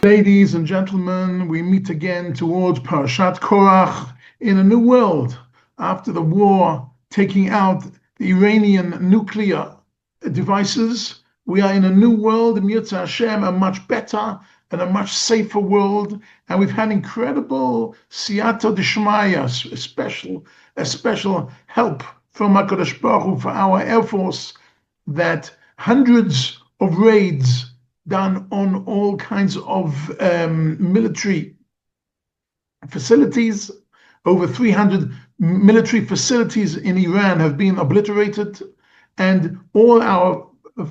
Ladies and gentlemen, we meet again towards Parashat Korach in a new world after the war taking out the Iranian nuclear devices. We are in a new world, Yirtzeh Hashem, a much better and a much safer world. And we've had incredible siyata d'shmaya, a special help from HaKadosh Baruch Hu for our Air Force, that hundreds of raids done on all kinds of military facilities. Over 300 military facilities in Iran have been obliterated, and all our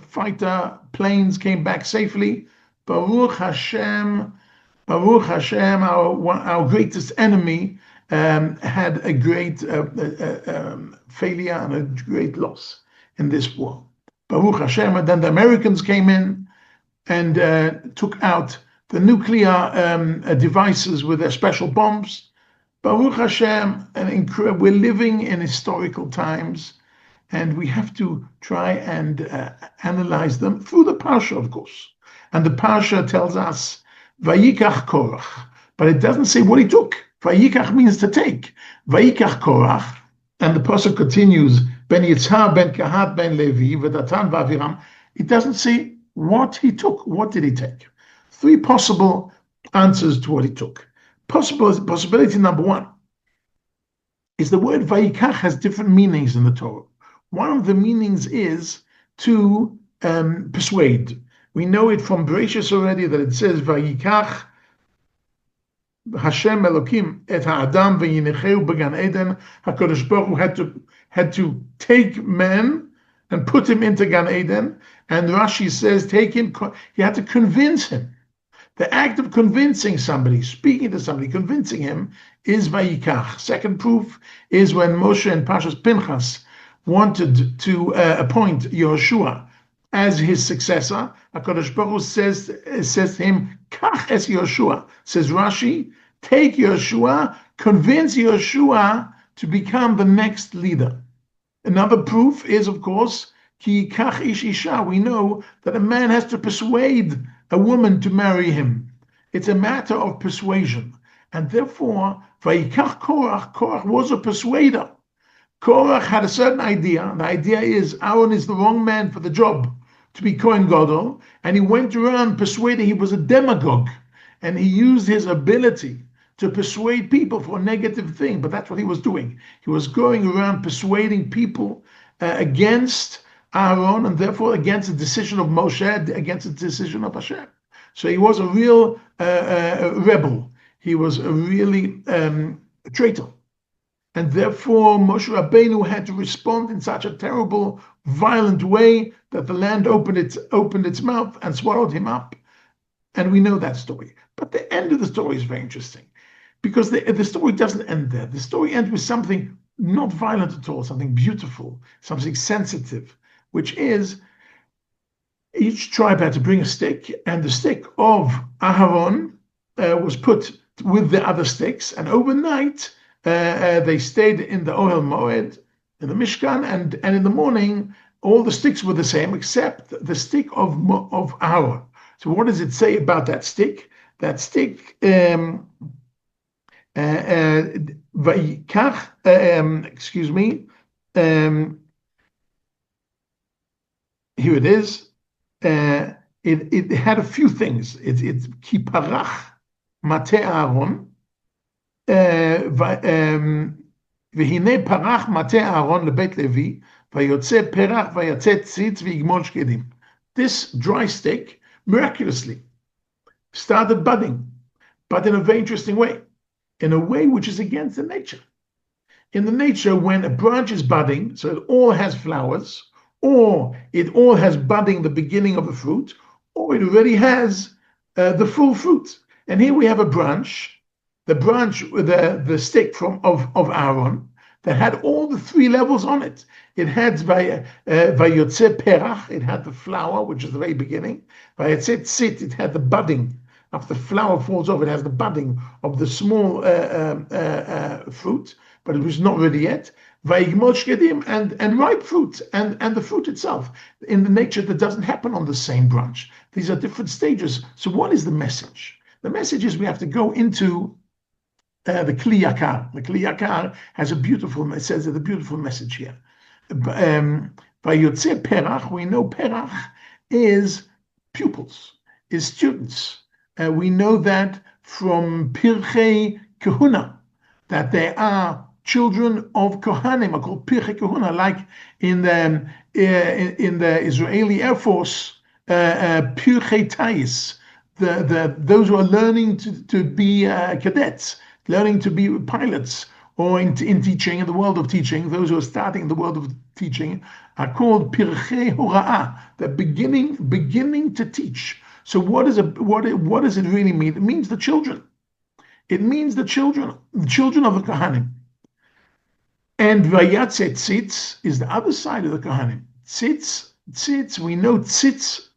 fighter planes came back safely. Baruch Hashem, our greatest enemy had a great failure and a great loss in this war. Baruch Hashem. And then the Americans came in and took out the nuclear devices with their special bombs. Baruch Hashem, we're living in historical times, and we have to try and analyze them through the Parsha, of course. And the Parsha tells us, Vayikach Korach, but it doesn't say what he took. Vayikach means to take. Vayikach Korach, and the Pasuk continues, Ben Yitzhar, Ben Kahat, Ben Levi, Vedatan, Vaviram. It doesn't say what he took. What did he take? Three possible answers to what he took. Possibility number one is the word Vayikach has different meanings in the Torah. One of the meanings is to persuade. We know it from Bereshis already that it says Vayikach Hashem Elokim et ha'adam v'yinecheu b'gan Eden. HaKadosh Baruch Hu had to take man and put him into Gan Eden. And Rashi says, he had to convince him. The act of convincing somebody, speaking to somebody, convincing him, is Vayikach. Second proof is when Moshe and Parshas Pinchas wanted to appoint Yehoshua as his successor. HaKadosh Baruch Hu says to him, Kach es Yehoshua. Says Rashi, take Yehoshua, convince Yehoshua to become the next leader. Another proof is, of course, Ki kach ish isha. We know that a man has to persuade a woman to marry him. It's a matter of persuasion. And therefore, Vayikach Korach was a persuader. Korach had a certain idea. The idea is Aaron is the wrong man for the job to be Kohen Gadol, and he went around persuading. He was a demagogue, and he used his ability to persuade people for a negative thing, but that's what he was doing. He was going around persuading people against Aaron, and therefore against the decision of Moshe, against the decision of Hashem. So he was a real rebel. He was a really traitor. And therefore Moshe Rabbeinu had to respond in such a terrible, violent way that the land opened its mouth and swallowed him up. And we know that story. But the end of the story is very interesting, because the story doesn't end there. The story ends with something not violent at all, something beautiful, something sensitive, which is each tribe had to bring a stick, and the stick of Aharon was put with the other sticks, and overnight they stayed in the Ohel Moed, in the Mishkan, and in the morning all the sticks were the same except the stick of Aharon. So what does it say about that stick? That stick, Vayikach, here it is. It had a few things. It's Ki parach mate Aaron, v'hinei parach mate Aaron lebeit Levi, vayotze perach vayatze tzitz v'yigmol shkedim. This dry stick miraculously started budding, but in a very interesting way, in a way which is against the nature. In the nature, when a branch is budding, so it all has flowers, or it all has budding, the beginning of a fruit, or it already has the full fruit. And here we have a branch, the stick of Aaron, that had all the three levels on it. It had Vayotze Perach, it had the flower, which is the very beginning. Vayotze Tzit, it had the budding. After the flower falls off, it has the budding of the small fruit, but it was not ready yet. Vayigmol shkedim, and ripe fruit, and the fruit itself, in the nature that doesn't happen on the same branch. These are different stages. So what is the message? The message is we have to go into the Kli Yakar. The Kli Yakar has a beautiful, it says a beautiful message here. By Yotze Perach, we know Perach is pupils, is students. We know that from Pirchei Kahuna, that they are children of Kohanim, are called Pirchei Kahuna, like in the Israeli Air Force, Pirchei Tais, those who are learning to be cadets, learning to be pilots, or in teaching, in the world of teaching, those who are starting in the world of teaching are called Pirchei Hora'ah. They're beginning to teach. So what does it really mean? It means the children. It means the children of the Kohanim. And Vayatze Tzitz is the other side of the Kohanim. Tzitz, we know Tzitz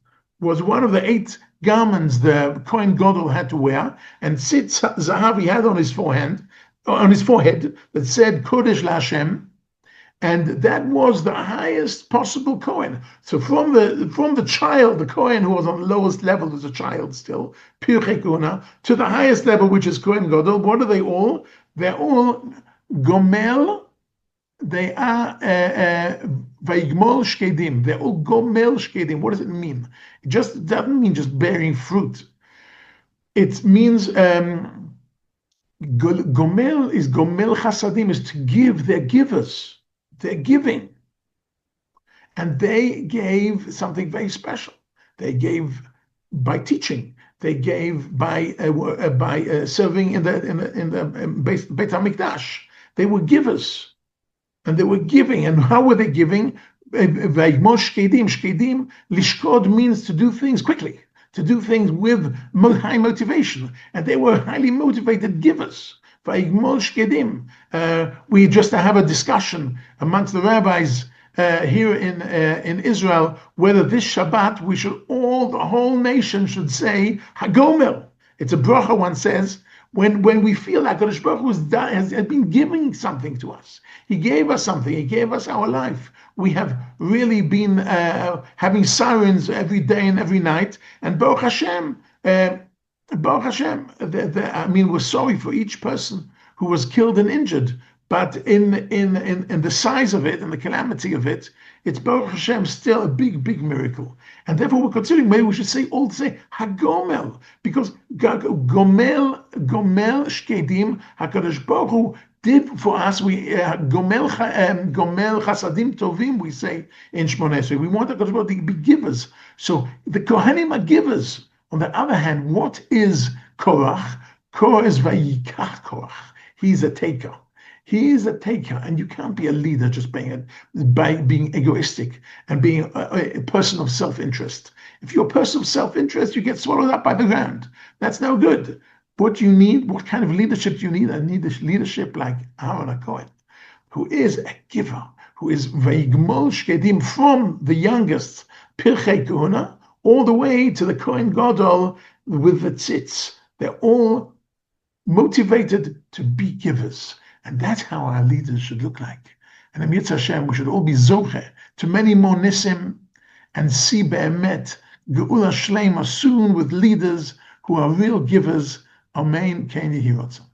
was one of the 8 garments the Kohen Gadol had to wear, and Tzitz Zahav he had on his forehead that said Kodesh LaHashem, and that was the highest possible Kohen. So from the child, the Kohen who was on the lowest level as a child still, Pirchei Kahuna, to the highest level, which is Kohen Gadol, what are they all? They're all Gomel. They are Vaigmol Shkedim. They're all Gomel Shkedim. What does it mean? It doesn't mean just bearing fruit. It means Gomel is Gomel Chasadim, is to give. They're givers. They're giving. And they gave something very special. They gave by teaching. They gave by serving in the Beit HaMikdash. They were givers. And they were giving. And how were they giving? Shkedim. Lishkod means to do things quickly, to do things with high motivation. And they were highly motivated givers. Shkedim. We just have a discussion amongst the rabbis here in Israel whether this Shabbat the whole nation should say Hagomer. It's a bracha, one says, when we feel that HaKadosh Baruch Hu has been giving something to us. He gave us something. He gave us our life. We have really been having sirens every day and every night. And Baruch Hashem, we're sorry for each person who was killed and injured. But in the size of it and the calamity of it, it's Baruch Hashem still a big miracle. And therefore we're considering maybe we should say Hagomel, because Gomel Shkedim, HaKadosh Baruch Hu did for us. We Gomel Chasadim Tovim, we say in Shmoneh Esrei. We want HaKadosh Baruch Hu to be givers. So the Kohanim are givers. On the other hand, what is Korach? Korach is Vayikach Korach. He's a taker. He is a taker, and you can't be a leader just by being egoistic and being a person of self-interest. If you're a person of self-interest, you get swallowed up by the ground. That's no good. What you need, what kind of leadership do you need? I need this leadership like Aaron HaKohen, who is a giver, who is Vaigmol Shkedim, from the youngest Pirchei Kahuna all the way to the Kohen Gadol with the tzitz. They're all motivated to be givers. And that's how our leaders should look like. And in Yitzhak Hashem, we should all be zoche to many more nisim and see be'emet geula shleima soon with leaders who are real givers. Amen. Kein Yehi Ratzon.